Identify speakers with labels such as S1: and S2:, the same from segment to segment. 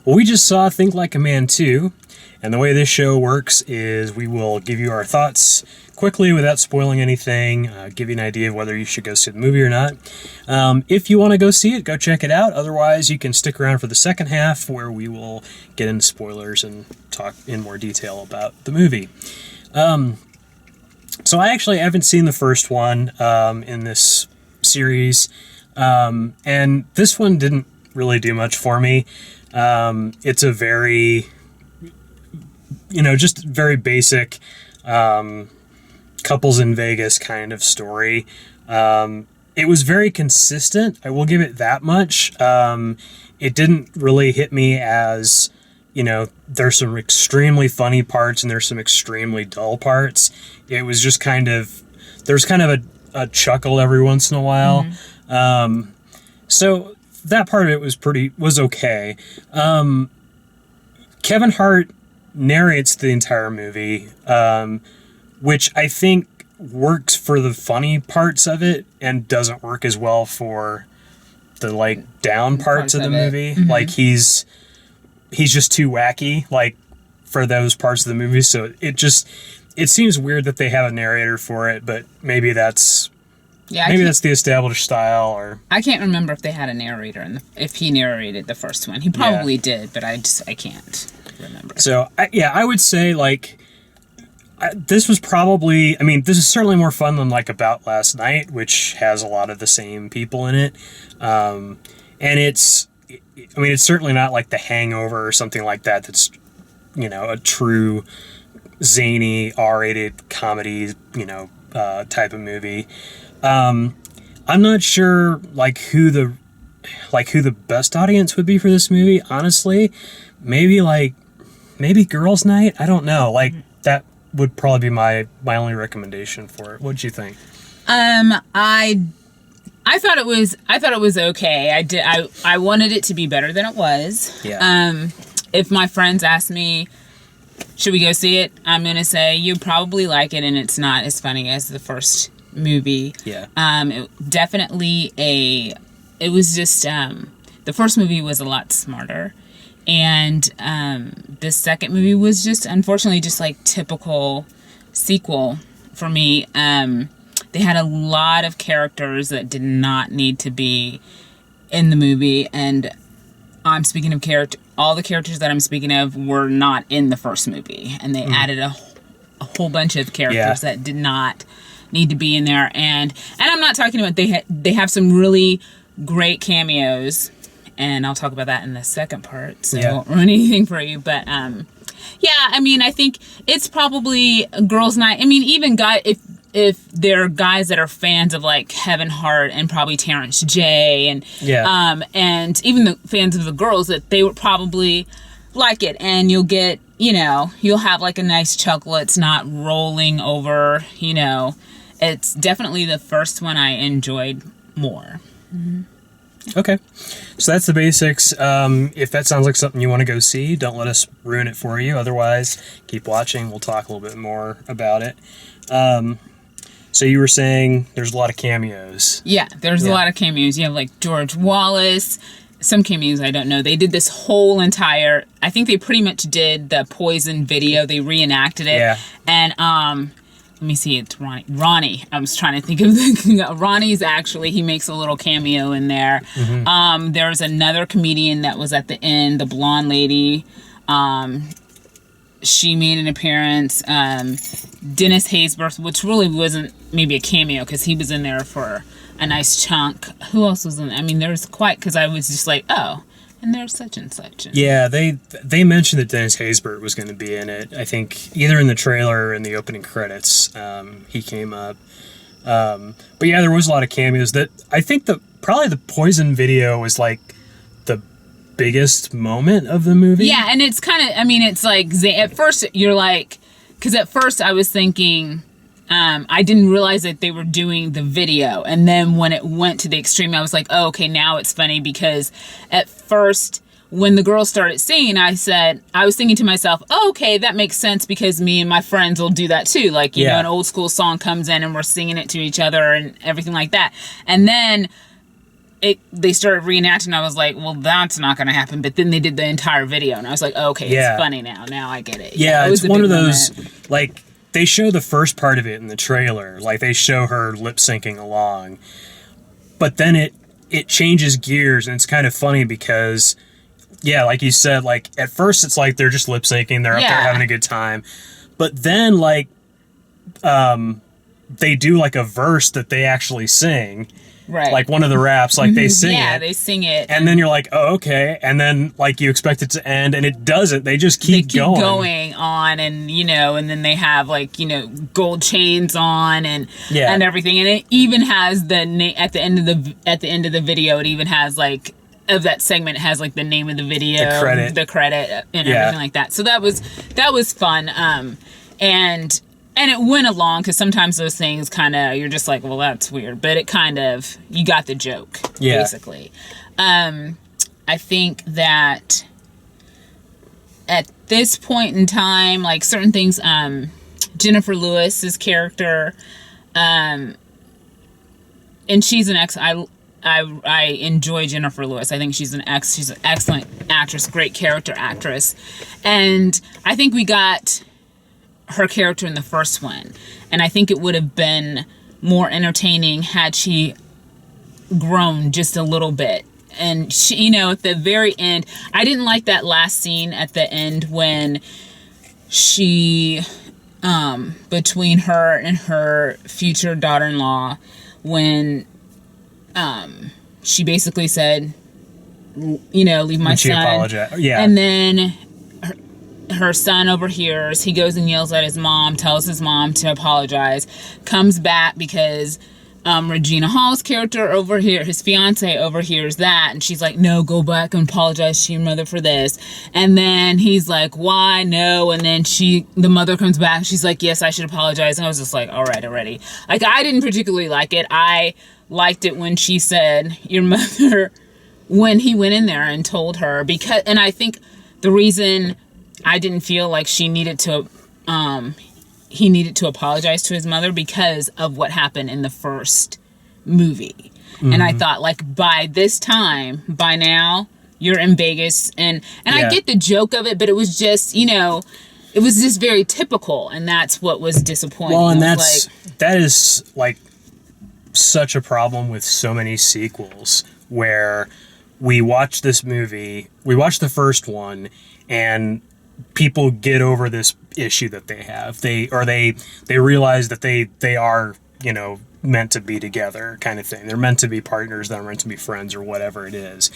S1: Well, we just saw Think Like a Man 2, and the way this show works is we will give you our thoughts quickly without spoiling anything, give you an idea of whether you should go see the movie or not. If you want to go see it, go check it out. Otherwise, you can stick around for the second half where we will get into spoilers and talk in more detail about the movie. So I actually haven't seen the first one in this series, and this one didn't really do much for me. It's a very, just very basic couples in Vegas kind of story. It was very consistent. I will give it that much. It didn't really hit me as, there's some extremely funny parts and there's some extremely dull parts. It was just there's kind of a chuckle every once in a while. Mm-hmm. So that part of it was okay. Kevin Hart narrates the entire movie, which I think works for the funny parts of it and doesn't work as well for the down parts of the movie. Mm-hmm. Like he's just too wacky for those parts of the movie. So it seems weird that they have a narrator for it, but maybe that's the established style. Or
S2: I can't remember if they had a narrator if he narrated the first one. He probably did, but I can't remember.
S1: So I would say this was probably, this is certainly more fun than About Last Night, which has a lot of the same people in it. And it's certainly not like The Hangover or something like that. That's, a true zany R-rated comedy, type of movie. I'm not sure who the best audience would be for this movie. Honestly, maybe Girls' Night. I don't know. That would probably be my only recommendation for it. What'd you think?
S2: I thought it was okay. I wanted it to be better than it was.
S1: Yeah.
S2: If my friends ask me, should we go see it? I'm gonna say you probably like it, and it's not as funny as the first movie.
S1: Yeah.
S2: It was just the first movie was a lot smarter, and the second movie was just unfortunately just typical sequel for me. They had a lot of characters that did not need to be in the movie, and I'm speaking of all the characters that I'm speaking of were not in the first movie, and they added a whole bunch of characters that did not need to be in there. And I'm not talking about they have some really great cameos, and I'll talk about that in the second part, so I won't ruin anything for you. But I think it's probably a girls' night. Even if there are guys that are fans of Kevin Hart and probably Terrence J and even the fans of the girls, that they would probably like it, and you'll get you'll have a nice chuckle. It's not rolling over. It's definitely the first one I enjoyed more.
S1: Mm-hmm. Okay, so that's the basics. If that sounds like something you want to go see, don't let us ruin it for you. Otherwise, keep watching. We'll talk a little bit more about it. So you were saying there's a lot of cameos.
S2: Yeah, there's a lot of cameos. You have George Wallace. Some cameos I don't know. They did this whole entire. I think they pretty much did the Poison video. They reenacted it. Yeah. And let me see. It's Ronnie. Ronnie. I was trying to think of Ronnie's actually. He makes a little cameo in there. Mm-hmm. There's another comedian that was at the end. The blonde lady. She made an appearance. Dennis Haysbert, which really wasn't maybe a cameo because he was in there for a nice chunk. Who else was in there? There was quite, because I was just and there's such and such.
S1: Yeah, they mentioned that Dennis Haysbert was going to be in it. I think either in the trailer or in the opening credits, he came up. But yeah, there was a lot of cameos. That I think probably the Poison video was the biggest moment of the movie.
S2: Yeah, and it's kind of, it's at first you're because at first I was thinking, I didn't realize that they were doing the video, and then when it went to the extreme, I was oh, okay, now it's funny, because at first when the girls started singing, I was thinking to myself, oh, okay, that makes sense, because me and my friends will do that too. An old school song comes in and we're singing it to each other and everything like that. And then they started reenacting. I was like, well, that's not going to happen. But then they did the entire video, and I was like, oh, okay, it's funny now. Now I get it.
S1: Yeah, it's one of those like they show the first part of it in the trailer, like they show her lip syncing along, but then it changes gears, and it's kind of funny because. Yeah, like you said, like at first it's like they're just lip syncing, they're up there having a good time, but then like they do like a verse that they actually sing,
S2: right?
S1: Like one of the raps, like they sing it,
S2: they sing it,
S1: and then you're like, oh, okay, and then like you expect it to end, and it doesn't. They just keep
S2: going on, and and then they have like gold chains on and everything, and it even has the at the end of the video, it even has like. Of that segment, it has like the name of the video, the credit, and everything like that. So that was fun, and it went along because sometimes those things kind of you're just like, well, that's weird, but it kind of you got the joke, basically. I think that at this point in time, like certain things, Jennifer Lewis's character, and she's an I enjoy Jennifer Lewis. I think she's an excellent actress, great character actress. And I think we got her character in the first one. And I think it would have been more entertaining had she grown just a little bit. And she, at the very end, I didn't like that last scene at the end when she, between her and her future daughter-in-law, when she basically said, leave my son. She apologized. Yeah. And then her son overhears. He goes and yells at his mom, tells his mom to apologize, comes back because Regina Hall's character his fiance overhears that, and she's like, no, go back and apologize to your mother for this. And then he's like, why? No. And then the mother comes back, she's like, yes, I should apologize. And I was just like, all right, already. Like, I didn't particularly like it. I liked it when she said, your mother, when he went in there and told her, and I think the reason I didn't feel like he needed to apologize to his mother because of what happened in the first movie. Mm-hmm. And I thought, like, by now, you're in Vegas, and I get the joke of it, but it was just, it was just very typical, and that's what was disappointing.
S1: Well, and that is like such a problem with so many sequels where we watch this movie, we watch the first one, and people get over this issue that they have. They realize that they are, meant to be together kind of thing. They're meant to be partners, they're meant to be friends or whatever it is.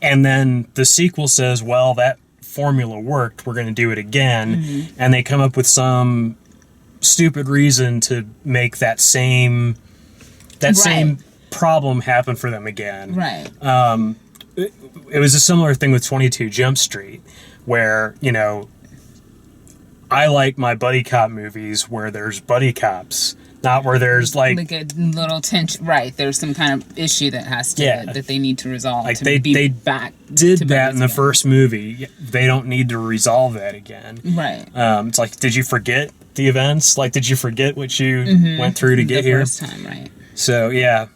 S1: And then the sequel says, well, that formula worked, we're going to do it again. Mm-hmm. And they come up with some stupid reason to make that same problem happen for them again.
S2: Right.
S1: It was a similar thing with 22 Jump Street, where, I like my buddy cop movies where there's buddy cops, not where there's like
S2: a little tension. Right. There's some kind of issue that has to that they need to resolve.
S1: Like
S2: to
S1: they
S2: back
S1: did that in the first movie. They don't need to resolve that again.
S2: Right.
S1: It's like, did you forget the events? Like, did you forget what you went through to get here?
S2: The first time, right.
S1: So, and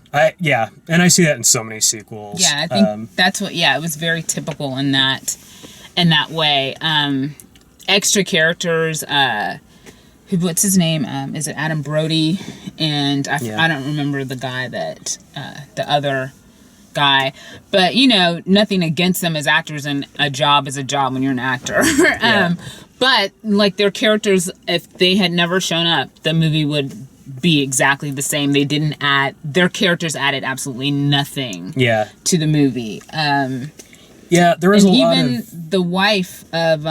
S1: I see that in so many sequels.
S2: Yeah, I think that's what, it was very typical in that way. Extra characters, what's his name? Is it Adam Brody? And I don't remember the guy the other guy. But, nothing against them as actors, and a job is a job when you're an actor. But, like, their characters, if they had never shown up, the movie would be exactly the same. They didn't their characters added absolutely nothing to the movie.
S1: There was a lot of...
S2: Even the wife of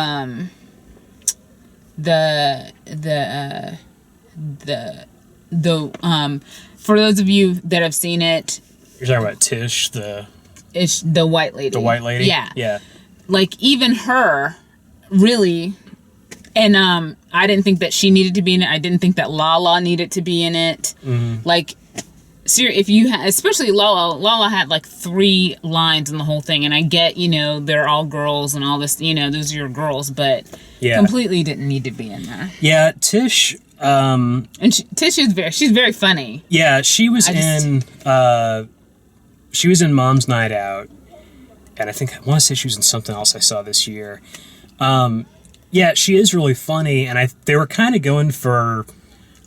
S2: for those of you that have seen it,
S1: you're talking about Tish, the
S2: white lady.
S1: The white lady?
S2: Yeah. Like, even her, really... And I didn't think that she needed to be in it. I didn't think that Lala needed to be in it. Mm-hmm. Like, if you especially Lala had like 3 lines in the whole thing. And I get, they're all girls and all this, those are your girls, but completely didn't need to be in there.
S1: Yeah, Tish.
S2: And Tish is she's very funny.
S1: Yeah, she was in she was in Mom's Night Out, and I want to say she was in something else I saw this year. Yeah, she is really funny, and they were kind of going for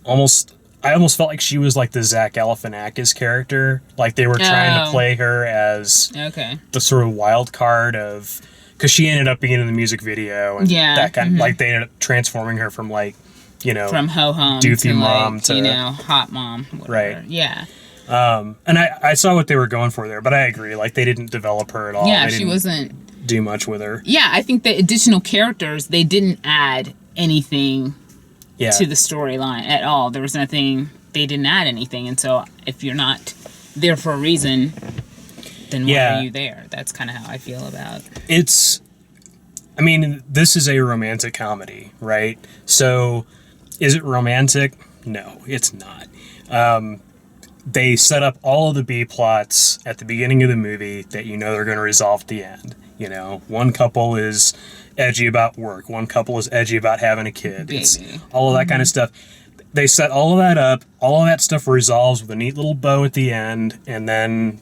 S1: I almost felt like she was like the Zach Galifianakis character. Like they were trying to play her as the sort of wild card of, because she ended up being in the music video and that kind of, like they ended up transforming her from like,
S2: from ho-hum
S1: doofy
S2: to
S1: mom
S2: like,
S1: to
S2: hot mom, whatever.
S1: Right.
S2: Yeah.
S1: And I saw what they were going for there, but I agree. Like they didn't develop her at all.
S2: Yeah, she wasn't
S1: do much with her.
S2: Yeah, I think the additional characters, they didn't add anything to the storyline at all. There was nothing, they didn't add anything. And so if you're not there for a reason, then why are you there? That's kind of how I feel about
S1: this is a romantic comedy, right? So is it romantic? No, it's not. They set up all of the B plots at the beginning of the movie that they're going to resolve at the end. One couple is edgy about work. One couple is edgy about having a kid. It's all of that kind of stuff. They set all of that up. All of that stuff resolves with a neat little bow at the end, and then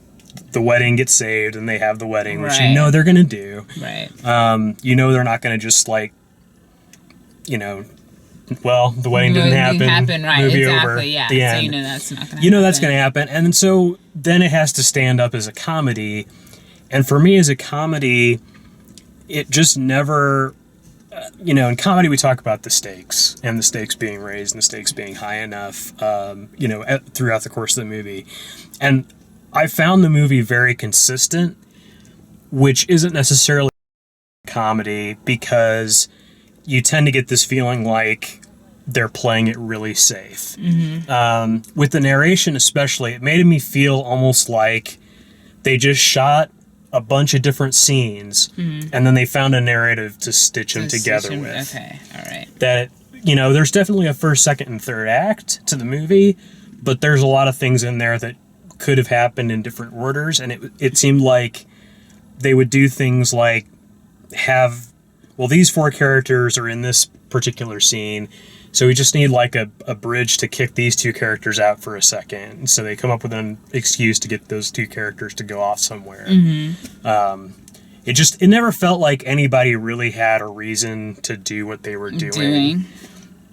S1: the wedding gets saved, and they have the wedding, which they're going to do.
S2: Right.
S1: They're not going to just like, well, the wedding didn't happen.
S2: Right,
S1: movie
S2: exactly,
S1: over,
S2: yeah.
S1: the end.
S2: So that's not going to happen.
S1: That's going to happen. And so then it has to stand up as a comedy. And for me as a comedy, it just never, in comedy we talk about the stakes and the stakes being raised and the stakes being high enough, throughout the course of the movie. And I found the movie very consistent, which isn't necessarily comedy because you tend to get this feeling like they're playing it really safe. Mm-hmm. With the narration especially, it made me feel almost like they just shot a bunch of different scenes, and then they found a narrative to stitch them together with.
S2: Okay, all right.
S1: That, there's definitely a first, second, and third act to the movie, but there's a lot of things in there that could have happened in different orders, and it seemed like they would do things like these four characters are in this particular scene, so we just need like a bridge to kick these two characters out for a second. And so they come up with an excuse to get those two characters to go off somewhere. Mm-hmm. It never felt like anybody really had a reason to do what they were doing.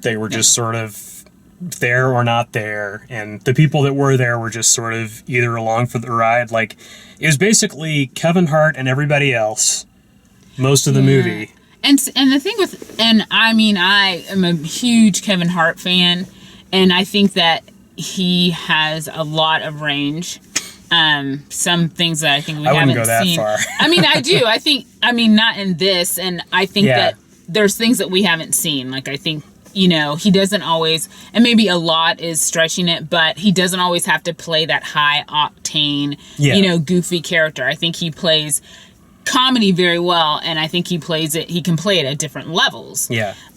S1: They were just sort of there or not there. And the people that were there were just sort of either along for the ride. Like, it was basically Kevin Hart and everybody else most of the movie.
S2: And the thing I am a huge Kevin Hart fan, and I think that he has a lot of range. Some things that I think we haven't
S1: go that
S2: seen.
S1: Far.
S2: I do. Not in this, and I think that there's things that we haven't seen. Like, I think, he doesn't always, and maybe a lot is stretching it, but he doesn't always have to play that high octane, goofy character. I think he plays comedy very well, and I think he can play it at different levels.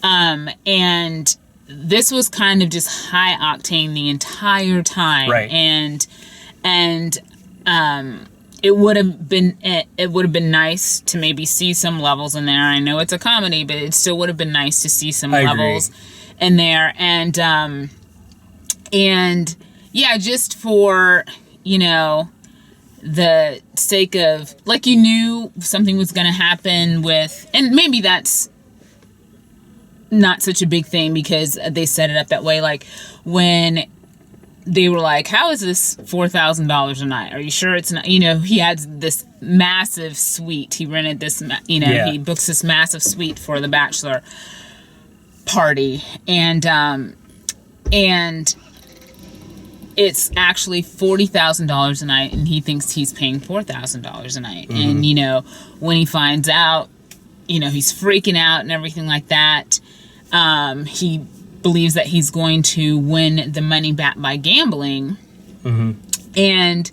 S2: And this was kind of just high octane the entire time,
S1: right?
S2: And it would have been nice to maybe see some levels in there. I know it's a comedy, but it still would have been nice to see some levels in there, and just for the sake of, like, you knew something was going to happen with, and maybe that's not such a big thing because they set it up that way. Like, when they were like, how is this $4,000 a night? Are you sure it's not, he had this massive suite. He rented this, he books this massive suite for the bachelor party. And it's actually $40,000 a night, and he thinks he's paying $4,000 a night. Mm-hmm. And, when he finds out, he's freaking out and everything like that. He believes that he's going to win the money back by gambling. Mm-hmm. And,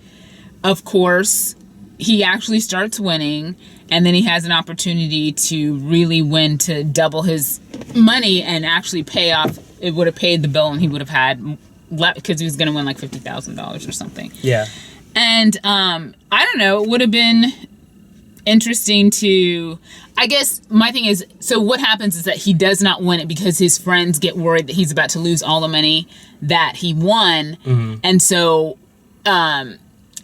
S2: of course, he actually starts winning, and then he has an opportunity to really win, to double his money and actually pay off. It would have paid the bill, and he would have had, because he was going to win like $50,000 or something.
S1: Yeah.
S2: And I don't know, it would have been interesting to, I guess my thing is, so what happens is that he does not win it because his friends get worried that he's about to lose all the money that he won. Mm-hmm. And so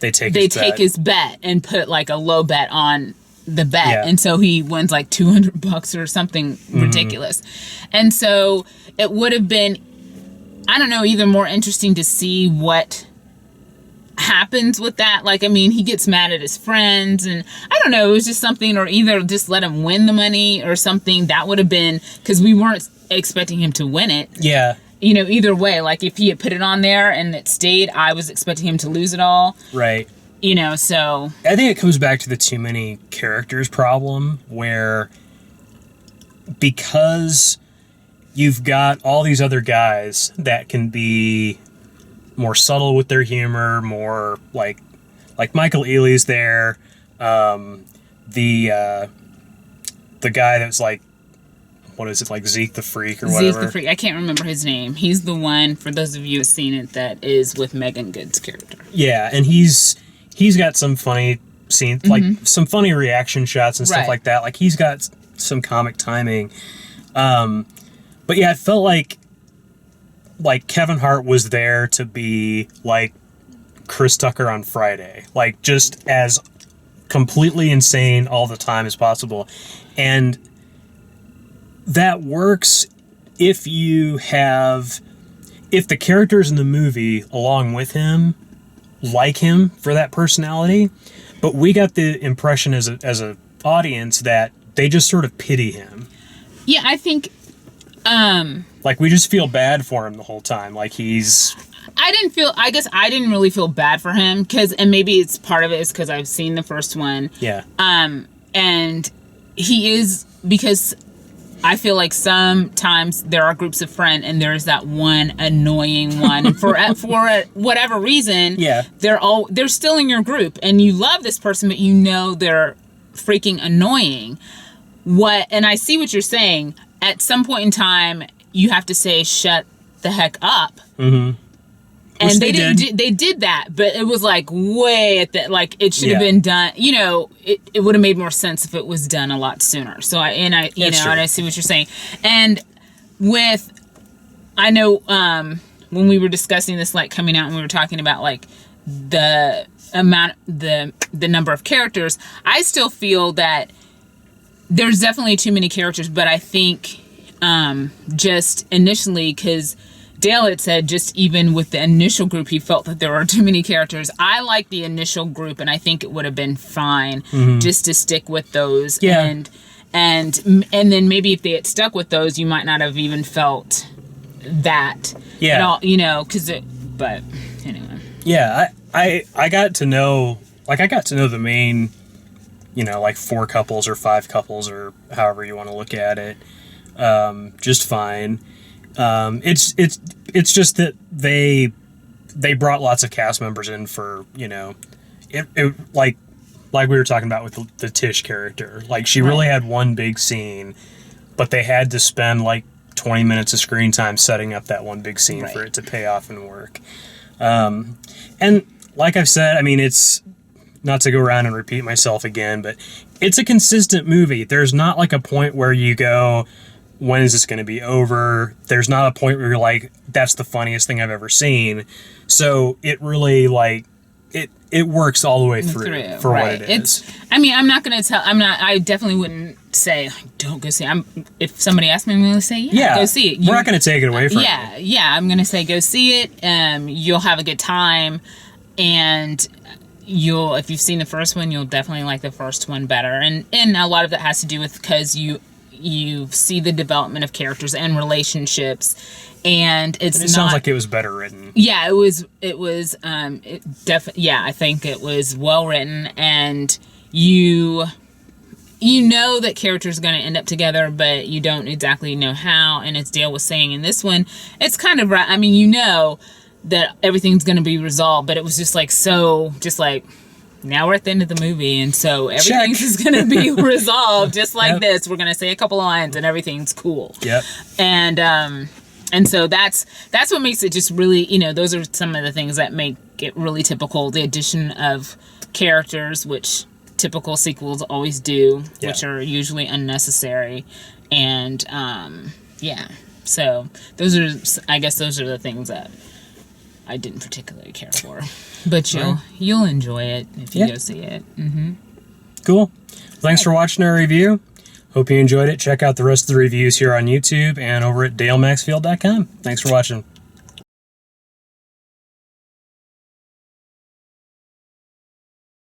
S1: they take
S2: his bet and put like a low bet on the bet,
S1: Yeah.
S2: and so he wins like $200 or something ridiculous. And so it would have been, I don't know, either more interesting to see what happens with that. Like, I mean, he gets mad at his friends, and I don't know, it was just something, or either just let him win the money or something. That would have been, because we weren't expecting him to win it.
S1: Yeah.
S2: You know, either way, like if he had put it on there and it stayed, I was expecting him to lose it all.
S1: Right.
S2: You know, so
S1: I think it comes back to the too many characters problem, where because you've got all these other guys that can be more subtle with their humor, more like Michael Ealy's there, the guy that's like, what is it, like Zeke the Freak or whatever?
S2: Zeke the Freak. I can't remember his name. He's the one, for those of you who've seen it, that is with Megan Good's character.
S1: Yeah, and he's got some funny scenes, like some funny reaction shots and stuff like that. Like, he's got some comic timing. But yeah, it felt like Kevin Hart was there to be like Chris Tucker on Friday. Like, just as completely insane all the time as possible. And that works if the characters in the movie along with him like him for that personality. But we got the impression as a audience that they just sort of pity him.
S2: Yeah, I think
S1: like, we just feel bad for him the whole time. Like,
S2: I guess I didn't really feel bad for him, and maybe it's part of it is because I've seen the first one.
S1: Yeah.
S2: And he is, because I feel like sometimes there are groups of friends and there's that one annoying one, and for whatever reason,
S1: Yeah.
S2: they're still in your group and you love this person, but you know they're freaking annoying. And I see what you're saying. At some point in time, you have to say, shut the heck up. Mm-hmm. And they did that, but it was like way at the, like, it should have been done, you know, it would have made more sense if it was done a lot sooner. So and I see what you're saying. And I know, when we were discussing this, like, coming out, and we were talking about like the number of characters, I still feel that there's definitely too many characters, but I think just initially, because Dale had said just even with the initial group, he felt that there were too many characters. I like the initial group, and I think it would have been fine just to stick with those.
S1: Yeah.
S2: And then maybe if they had stuck with those, you might not have even felt that at all, you know, but anyway.
S1: Yeah, I got to know the main, you know, like 4 couples or 5 couples or however you want to look at it, just fine. It's just that they brought lots of cast members in for, you know, it like we were talking about with the Tish character. Like, she really had one big scene, but they had to spend like 20 minutes of screen time setting up that one big scene for it to pay off and work. And like I've said, I mean, it's not to go around and repeat myself again, but it's a consistent movie. There's not like a point where you go, when is this going to be over? There's not a point where you're like, that's the funniest thing I've ever seen. So it really, like, it works all the way through for what it is.
S2: I mean, I definitely wouldn't say, don't go see it. If somebody asked me, I'm going to say, go see it.
S1: We're not going to take it away from you.
S2: Yeah, I'm going to say, go see it. You'll have a good time. And if you've seen the first one, you'll definitely like the first one better. And a lot of that has to do with because you see the development of characters and relationships, and it
S1: sounds like it was better written.
S2: Yeah, it was I think it was well written, and you know that characters are going to end up together, but you don't exactly know how. And as Dale was saying in this one, it's kind of right. I mean, you know that everything's going to be resolved, but it was just like now we're at the end of the movie, and so everything's is going to be resolved just like this. We're going to say a couple of lines, and everything's cool.
S1: Yep.
S2: And so that's what makes it just really, you know, those are some of the things that make it really typical. The addition of characters, which typical sequels always do, which are usually unnecessary, and so those are the things that I didn't particularly care for. But you'll enjoy it if you go see it. Mm-hmm.
S1: Cool. Thanks for watching our review. Hope you enjoyed it. Check out the rest of the reviews here on YouTube and over at dalemaxfield.com. Thanks for watching.